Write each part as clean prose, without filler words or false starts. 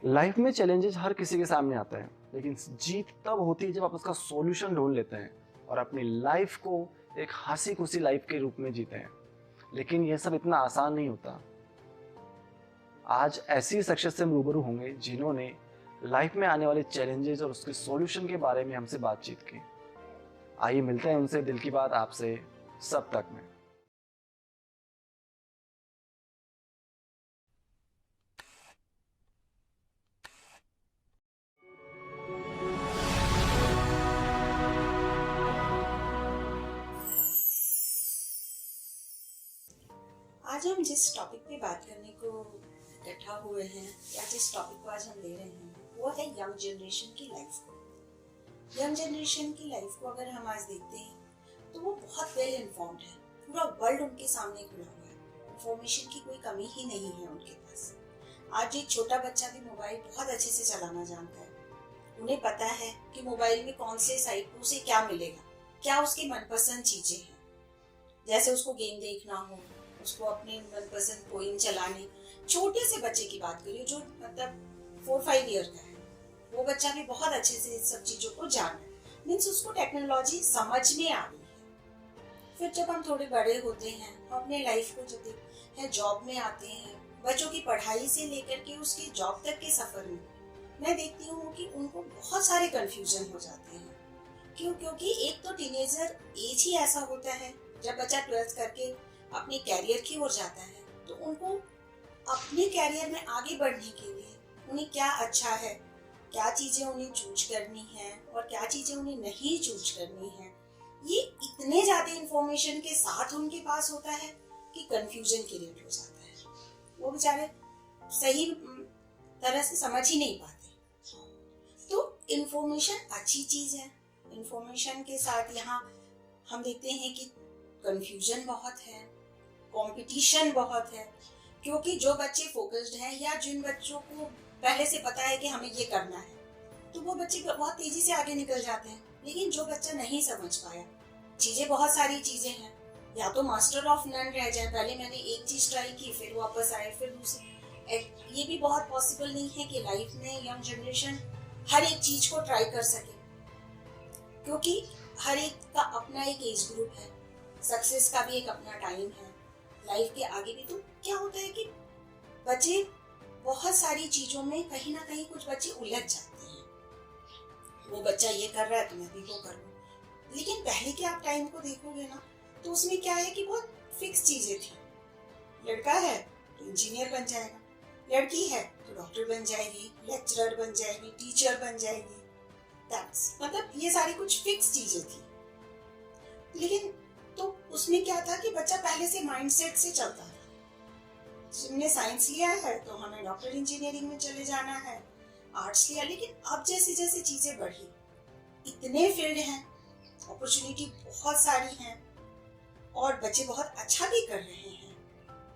Life में challenges हर किसी के सामने आता है, लेकिन जीत तब होती है जब आप उसका सॉल्यूशन ढूंढ लेते हैं और अपनी लाइफ को एक हंसी खुशी लाइफ के रूप में जीते हैं। लेकिन यह सब इतना आसान नहीं होता। आज ऐसी सक्सेस से हम रूबरू होंगे जिन्होंने लाइफ में आने वाले चैलेंजेस और उसके सॉल्यूशन के बारे में हमसे बातचीत की। आइए मिलते हैं उनसे दिल की बात आपसे सब तक में। आज हम जिस टॉपिक पे बात करने को इकट्ठा हुए हैं या जिस टॉपिक को आज हम ले रहे हैं वो है यंग जनरेशन की लाइफ को। यंग जनरेशन की लाइफ को अगर हम आज देखते हैं तो वो बहुत वेल इन्फॉर्म्ड है। पूरा वर्ल्ड उनके सामने खुला हुआ है। इंफॉर्मेशन की कोई कमी ही नहीं है उनके पास। आज एक छोटा बच्चा भी मोबाइल बहुत अच्छे से चलाना जानता है। उन्हें पता है कि मोबाइल में कौन से साइट पर उसे क्या मिलेगा, क्या उसकी मनपसंद चीजें हैं। जैसे उसको गेम देखना हो, उसको अपने मनपसंद पोइम चलाने। छोटे से बच्चे की बात करिए जो मतलब 4-5 ईयर का है, वो बच्चा भी बहुत अच्छे से सब चीजों को जान रहा है। मीन्स उसको टेक्नोलॉजी समझ में आ रही है। फिर जब हम थोड़े बड़े होते हैं, हम अपने लाइफ को जब देखते हैं, जॉब में आते हैं, बच्चों की पढ़ाई से लेकर के उसकी जॉब तक के सफर में मैं देखती हूँ कि उनको बहुत सारे कंफ्यूजन हो जाते हैं। क्यों? क्योंकि एक तो टीनेजर एज ही ऐसा होता है जब बच्चा 12th करके अपने कैरियर की ओर जाता है, तो उनको अपने कैरियर में आगे बढ़ने के लिए उन्हें क्या अच्छा है, क्या चीजें उन्हें चूज करनी है और क्या चीजें उन्हें नहीं चूज करनी है, ये इतने ज्यादा इंफॉर्मेशन के साथ उनके पास होता है कि कंफ्यूजन क्रिएट हो जाता है। वो बेचारे सही तरह से समझ ही नहीं पाते। तो इंफॉर्मेशन अच्छी चीज है। इंफॉर्मेशन के साथ यहाँ हम देखते हैं कि कंफ्यूजन बहुत है, कंपटीशन बहुत है। क्योंकि जो बच्चे फोकस्ड हैं या जिन बच्चों को पहले से पता है कि हमें ये करना है, तो वो बच्चे बहुत तेजी से आगे निकल जाते हैं। लेकिन जो बच्चा नहीं समझ पाया, चीजें बहुत सारी चीजें हैं, या तो मास्टर ऑफ नन रह जाए। पहले मैंने एक चीज ट्राई की, फिर वापस आए, फिर दूसरी। ये भी बहुत पॉसिबल नहीं है कि लाइफ में यंग जनरेशन हर एक चीज को ट्राई कर सके, क्योंकि हर एक का अपना एक एज ग्रुप है। सक्सेस का भी एक अपना टाइम है। लाइफ के आगे भी तो क्या होता है कि बच्चे बहुत सारी चीजों में कहीं ना कहीं कुछ बच्चे उलझ जाते हैं। वो बच्चा ये कर रहा है तो मैं भी वो करूँ। लेकिन पहले के आप टाइम को देखोगे ना, तो उसमें क्या है कि बहुत फिक्स चीजें थी। लड़का है तो इंजीनियर बन जाएगा, लड़की है तो डॉक्टर बन जाएगी, लेक्चरर बन जाएगी, टीचर बन जाएगी। मतलब ये सारी कुछ फिक्स चीजें थी। लेकिन तो उसमें क्या था कि बच्चा पहले से माइंडसेट से चलता था। हमने साइंस लिया है तो हमें डॉक्टर इंजीनियरिंग में चले जाना है, आर्ट्स लिया। लेकिन अब जैसे जैसे चीजें बढ़ी, इतने फील्ड हैं, अपॉर्चुनिटी बहुत सारी हैं और बच्चे बहुत अच्छा भी कर रहे हैं।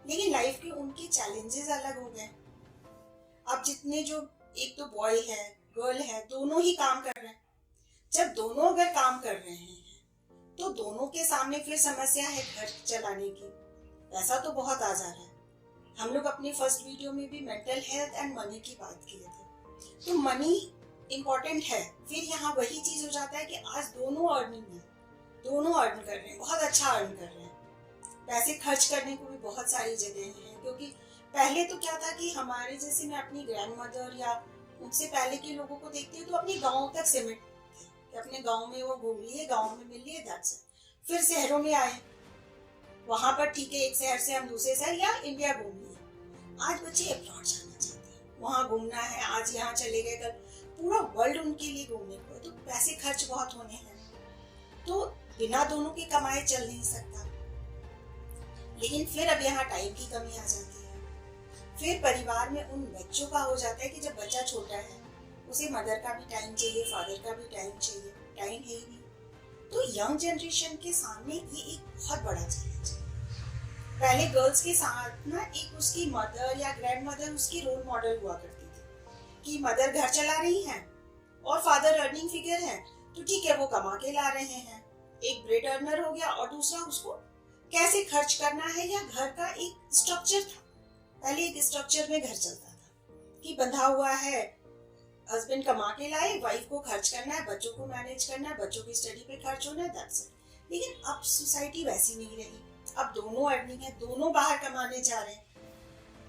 लेकिन लाइफ के उनके चैलेंजेस अलग हो गए। अब जितने जो एक तो बॉय है, गर्ल है, दोनों ही काम कर रहे हैं। जब दोनों अगर काम कर रहे हैं तो दोनों के सामने फिर समस्या है घर चलाने की। पैसा तो बहुत आ जा रहा है। हम लोग अपनी फर्स्ट वीडियो में भी मेंटल हेल्थ एंड मनी की बात किए थे। तो मनी इम्पोर्टेंट है। फिर यहाँ वही चीज हो जाता है कि आज दोनों अर्निंग है, दोनों अर्न कर रहे हैं, बहुत अच्छा अर्न कर रहे हैं। पैसे खर्च करने को भी बहुत सारी जगह हैं। क्योंकि पहले तो क्या था कि हमारे जैसे मैं अपनी ग्रैंड मदर या उनसे पहले के लोगों को देखती हूँ तो अपने गाँव तक सिमट, अपने गांव में वो घूम लिए, गांव में मिल लिए, दैट्स इट। फिर शहरों में आए, वहां पर ठीक है एक शहर से हम दूसरे शहर या इंडिया घूम लिए। आज बच्चे अब्रॉड जाना चाहते हैं, वहां घूमना है, आज यहाँ चले गए, कल पूरा वर्ल्ड उनके लिए घूमने को है। तो पैसे खर्च बहुत होने हैं, तो बिना दोनों के कमाए चल नहीं सकता। लेकिन फिर अब यहाँ टाइम की कमी आ जाती है। फिर परिवार में उन बच्चों का हो जाता है कि जब बच्चा छोटा है उसे मदर का भी टाइम चाहिए, फादर का भी टाइम चाहिए, टाइम है ही नहीं। तो यंग जनरेशन के सामने ये एक बहुत बड़ा चैलेंज है। पहले गर्ल्स के साथ ना एक उसकी मदर या ग्रैंड मदर उसकी रोल मॉडल हुआ करती थी कि मदर घर चला रही हैं और फादर अर्निंग फिगर है, तो ठीक है वो कमा के ला रहे हैं, एक ब्रेड अर्नर हो गया। और दूसरा उसको कैसे खर्च करना है या घर का एक स्ट्रक्चर था। पहले एक स्ट्रक्चर में घर चलता था। कि बंधा हुआ है, हस्बैंड कमा के लाए, वाइफ को खर्च करना है, बच्चों को मैनेज करना है, बच्चों की स्टडी पे खर्च होना है, दैट्स इट। लेकिन अब सोसाइटी वैसी नहीं रही। अब दोनों अर्निंग है, दोनों बाहर कमाने जा रहे हैं,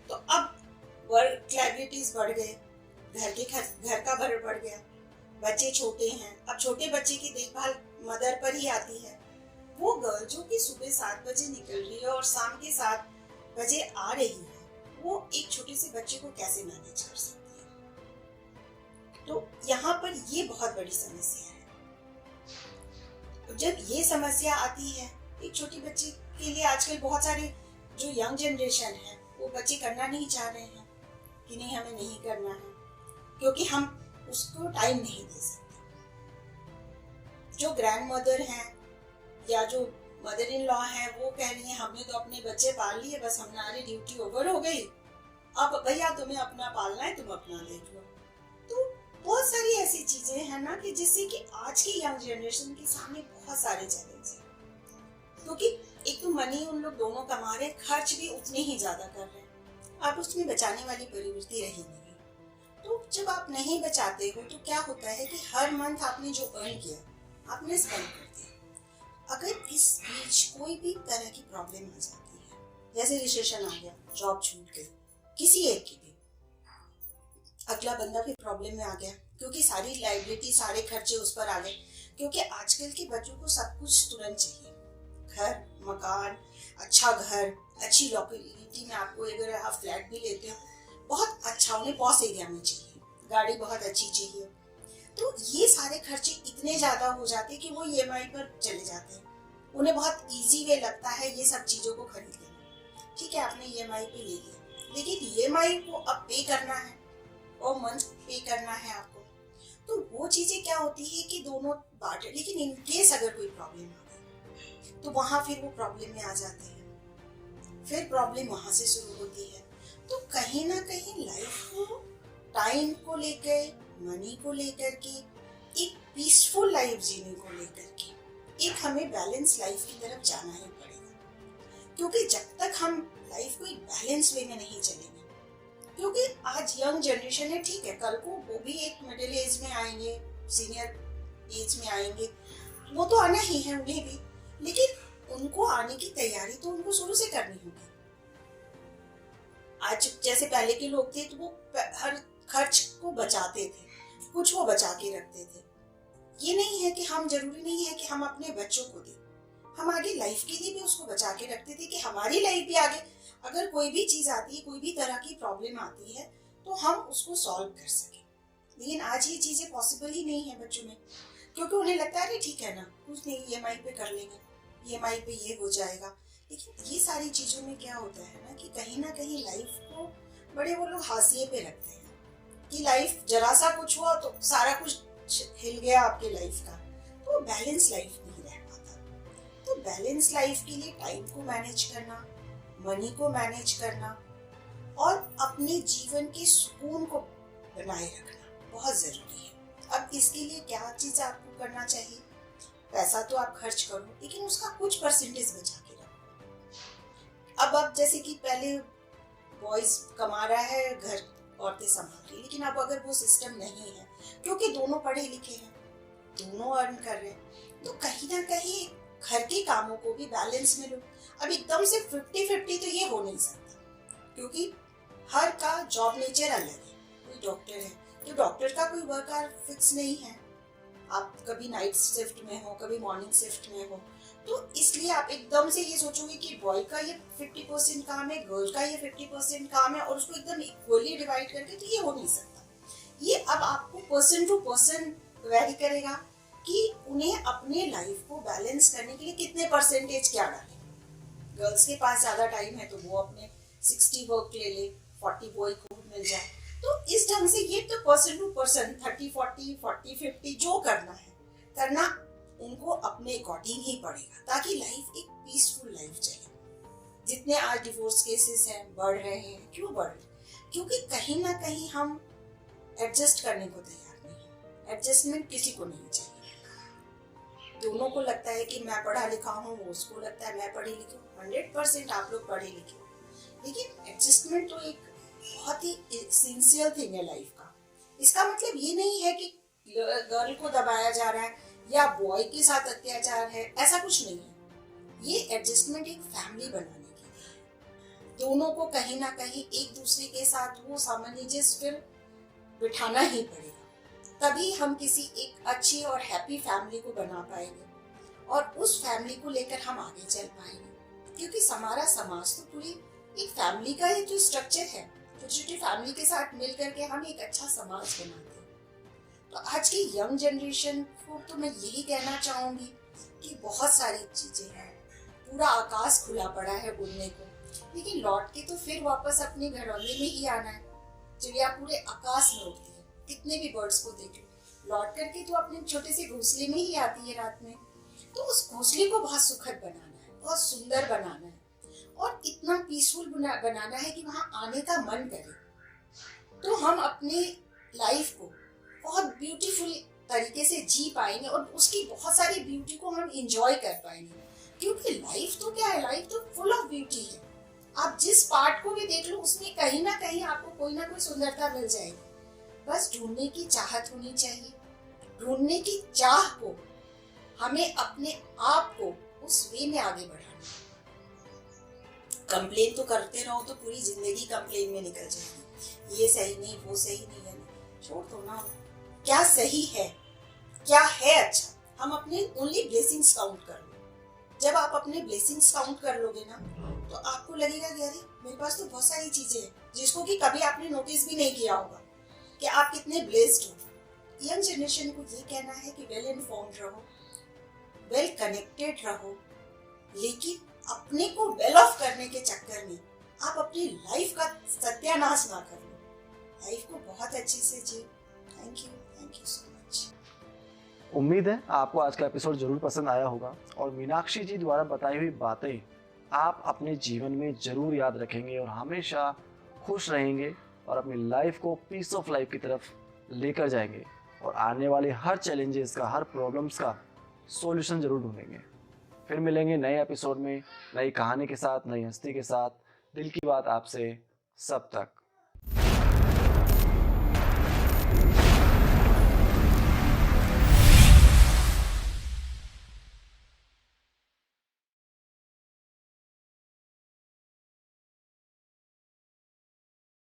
तो अब वर्क लायबिलिटीज बढ़ गए, घर का भर बढ़ गया, बच्चे छोटे हैं, अब छोटे बच्चे की देखभाल मदर पर ही आती है। वो गर्ल जो कि सुबह 7 बजे निकल रही है और शाम के 7 बजे आ रही है, वो एक छोटे से बच्चे को कैसे मैनेज कर सकती है? तो यहाँ पर ये बहुत बड़ी समस्या है। तो जब ये समस्या आती है एक छोटी बच्चे के लिए, आजकल बहुत सारे जो यंग जनरेशन है वो बच्चे करना नहीं चाह रहे हैं कि नहीं हमें नहीं करना है, क्योंकि हम उसको टाइम नहीं दे सकते। जो ग्रैंड मदर हैं या जो मदर इन लॉ हैं वो कह रही हैं हमने तो अपने बच्चे पाल लिए, बस हमारी ड्यूटी ओवर हो गई, अब भैया तुम्हें अपना पालना है, तुम अपना देख लो। तो बहुत सारी ऐसी चीजें हैं ना कि जिससे कि आज की यंग जनरेशन के सामने बहुत सारे चैलेंज हैं, क्योंकि एक तो मनी उन लोग दोनों कमा रहे, खर्च भी उतने ही ज्यादा कर रहे हैं, अब उसमें बचाने वाली प्रवृत्ति रही नहीं। तो जब आप नहीं बचाते हो तो क्या होता है कि हर मंथ आपने जो अर्न किया आपने स्पेंड कर दिया। अगर इस बीच कोई भी तरह की प्रॉब्लम आ जाती है, जैसे रिसेशन आ गया, जॉब छूट गई, किसी एक की भी, अगला बंदा भी प्रॉब्लम में आ गया क्योंकि सारी लायबिलिटी, सारे खर्चे उस पर आ गए, क्योंकि आजकल के बच्चों को सब कुछ तुरंत चाहिए, घर, मकान, अच्छा घर, अच्छी लोकेलिटी में आपको अगर आप फ्लैट भी लेते हो बहुत अच्छा, उन्हें पॉश एरिया में चाहिए, गाड़ी बहुत अच्छी चाहिए। तो ये सारे खर्चे इतने ज्यादा हो जाते हैं कि वो ईएमआई पर चले जाते हैं। उन्हें बहुत इजी वे लगता है ये सब चीजों को खरीद लेना। ठीक है, आपने ईएमआई पे ले लिया, लेकिन ईएमआई को अब पे करना है और मंथ पे करना है आपको। तो वो चीजें क्या होती है कि दोनों बांट, लेकिन इनकेस अगर कोई प्रॉब्लम आ गई तो वहां फिर वो प्रॉब्लम में आ जाते हैं, फिर प्रॉब्लम वहां से शुरू होती है। तो कहीं ना कहीं लाइफ को, टाइम को लेकर, मनी को लेकर के, एक पीसफुल लाइफ जीने को लेकर के एक हमें बैलेंस लाइफ की तरफ जाना ही पड़ेगा, क्योंकि जब तक हम लाइफ को एक बैलेंस वे में नहीं चलेंगे, क्योंकि आज यंग जनरेशन है, ठीक है, कल को वो भी एक मिडिल एज में आएंगे, सीनियर एज में आएंगे, वो तो आना ही है उन्हें भी, लेकिन उनको आने की तैयारी तो उनको शुरू से करनी होगी। आज जैसे पहले के लोग थे तो वो हर खर्च को बचाते थे, कुछ वो बचा के रखते थे। ये नहीं है कि हम, जरूरी नहीं है कि हम अपने बच्चों को दें, हम आगे लाइफ के लिए भी उसको बचा के रखते थे कि हमारी लाइफ भी आगे अगर कोई भी चीज आती है, कोई भी तरह की प्रॉब्लम आती है तो हम उसको सॉल्व कर सके। लेकिन आज ये चीजें पॉसिबल ही नहीं है बच्चों में, क्योंकि उन्हें लगता है ठीक है ना, कुछ नहीं, ईएमआई पे कर लेंगे, ईएमआई पे ये हो जाएगा। लेकिन ये सारी चीजों में क्या होता है ना कहीं लाइफ को बड़े वो लोग हाशिए पे रखते हैं कि लाइफ जरा सा कुछ हुआ तो सारा कुछ हिल गया आपके लाइफ का, तो बैलेंस लाइफ नहीं रह पाता। तो बैलेंस लाइफ के लिए टाइम को मैनेज करना, मनी को मैनेज करना और अपने जीवन के सुकून को बनाए रखना बहुत जरूरी है। अब इसके लिए क्या चीज आपको करना चाहिए? पैसा तो आप खर्च करो, लेकिन उसका कुछ परसेंटेज बचा के रखो। अब जैसे कि पहले बॉयज कमा रहा है, घर औरतें संभाल रही, लेकिन अब अगर वो सिस्टम नहीं है, क्योंकि दोनों पढ़े लिखे हैं, दोनों अर्न कर रहे हैं, तो कहीं ना कहीं घर के कामों को भी बैलेंस में लो। अब एकदम से 50-50 तो ये हो नहीं सकता, क्योंकि हर का जॉब नेचर अलग है। कोई डॉक्टर है तो डॉक्टर का कोई वर्क आवर फिक्स नहीं है, आप कभी नाइट शिफ्ट में हो, कभी मॉर्निंग शिफ्ट में हो, तो इसलिए आप एकदम से ये सोचोगे कि बॉय का ये 50% काम है, गर्ल का ये 50% काम है और उसको एकदम इक्वली डिवाइड करके, तो ये हो नहीं सकता। ये अब आपको पर्सन टू पर्सन वेरी करेगा कि उन्हें अपने लाइफ को बैलेंस करने के लिए कितने परसेंटेज क्या डालें। गर्ल्स के पास ज्यादा टाइम है तो वो अपने 60 वर्क ले ले, 40 बॉय को मिल जाए। तो इस ढंग से ये तो पर्सन टू पर्सन 30-40, 40-50 जो करना है करना उनको अपने अकॉर्डिंग ही पड़ेगा, ताकि लाइफ एक पीसफुल लाइफ चले। जितने आज डिवोर्स केसेस हैं बढ़ रहे हैं, क्यों बढ़ रहे हैं? क्योंकि कहीं ना कहीं हम एडजस्ट करने को तैयार नहीं है। एडजस्टमेंट किसी को नहीं चाहिए। दोनों को लगता है कि मैं पढ़ा लिखा हूँ, उसको लगता है मैं पढ़ी लिखी हूँ। 100% आप लोग पढ़े लिखे हो, लेकिन एडजस्टमेंट तो एक बहुत ही एसेंशियल थिंग है लाइफ का। इसका मतलब ये नहीं है कि गर्ल को दबाया जा रहा है या बॉय के साथ अत्याचार है, ऐसा कुछ नहीं है। ये एडजस्टमेंट एक फैमिली बनाने की है। दोनों को कहीं ना कहीं एक दूसरे के साथ वो सामंजस्य फिर बिठाना ही पड़ेगा, तभी हम किसी एक अच्छी और हैप्पी फैमिली को बना पाएंगे और उस फैमिली को लेकर हम आगे चल पाएंगे। क्योंकि हमारा समाज तो पूरी एक फैमिली का ही जो स्ट्रक्चर है, छोटी छोटी फैमिली के साथ मिलकर के हम एक अच्छा समाज बनाते हैं। तो आज की यंग जनरेशन को तो मैं यही कहना चाहूंगी कि बहुत सारी चीजें हैं, पूरा आकाश खुला पड़ा है उड़ने को, लेकिन लौट के तो फिर वापस अपने घरौंदे में ही आना है। चिड़िया पूरे आकाश में उड़ती है, कितने भी बर्ड्स को देख लो, लौट करके तो अपने छोटे से घोंसले में ही आती है रात में। तो उस घोंसले को बहुत सुखद बनाना है, बहुत सुंदर बनाना है और इतना पीसफुल बनाना है कि वहां आने का मन करे। तो हम अपने लाइफ को बहुत ब्यूटीफुल तरीके से जी पाएंगे और उसकी बहुत सारी ब्यूटी को हम एंजॉय कर पाएंगे। क्योंकि लाइफ तो क्या है, लाइफ तो फुल ऑफ ब्यूटी है। आप जिस पार्ट को भी देख लो उसमें कहीं ना कहीं आपको कोई ना कोई सुंदरता मिल जाएगी। बस ढूंढने की चाहत होनी चाहिए। ढूंढने की चाह को हमें अपने आप को उस वे में आगे बढ़ाना। कंप्लेन तो करते रहो तो पूरी जिंदगी कंप्लेन में निकल जाएगी, ये सही नहीं, वो सही नहीं है। छोड़ दो ना, क्या सही है, क्या है अच्छा। हम अपने ओनली ब्लेसिंग्स काउंट कर लो। जब आप अपने ब्लेसिंग्स काउंट कर लोगे ना, तो आपको लगेगा कि अरे मेरे पास तो बहुत सारी चीजें हैं जिसको कि कभी आपने नोटिस भी नहीं किया होगा कि आप कितने ब्लेस्ड हो। यंग जनरेशन को ये कहना है कि वेल इन्फॉर्म्ड रहो, वेल कनेक्टेड रहो, लेकिन अपने को वेल ऑफ करने के चक्कर में आप अपनी लाइफ का सत्यानाश ना कर लो। लाइफ को बहुत अच्छे से जियो। Thank you so much. उम्मीद है आपको आज का एपिसोड जरूर पसंद आया होगा और मीनाक्षी जी द्वारा बताई हुई बातें आप अपने जीवन में जरूर याद रखेंगे और हमेशा खुश रहेंगे और अपनी लाइफ को पीस ऑफ लाइफ की तरफ लेकर जाएंगे और आने वाले हर चैलेंजेस का, हर प्रॉब्लम्स का सॉल्यूशन जरूर ढूंढेंगे। फिर मिलेंगे नए एपिसोड में, नई कहानी के साथ, नई हस्ती के साथ। दिल की बात आपसे, सब तक।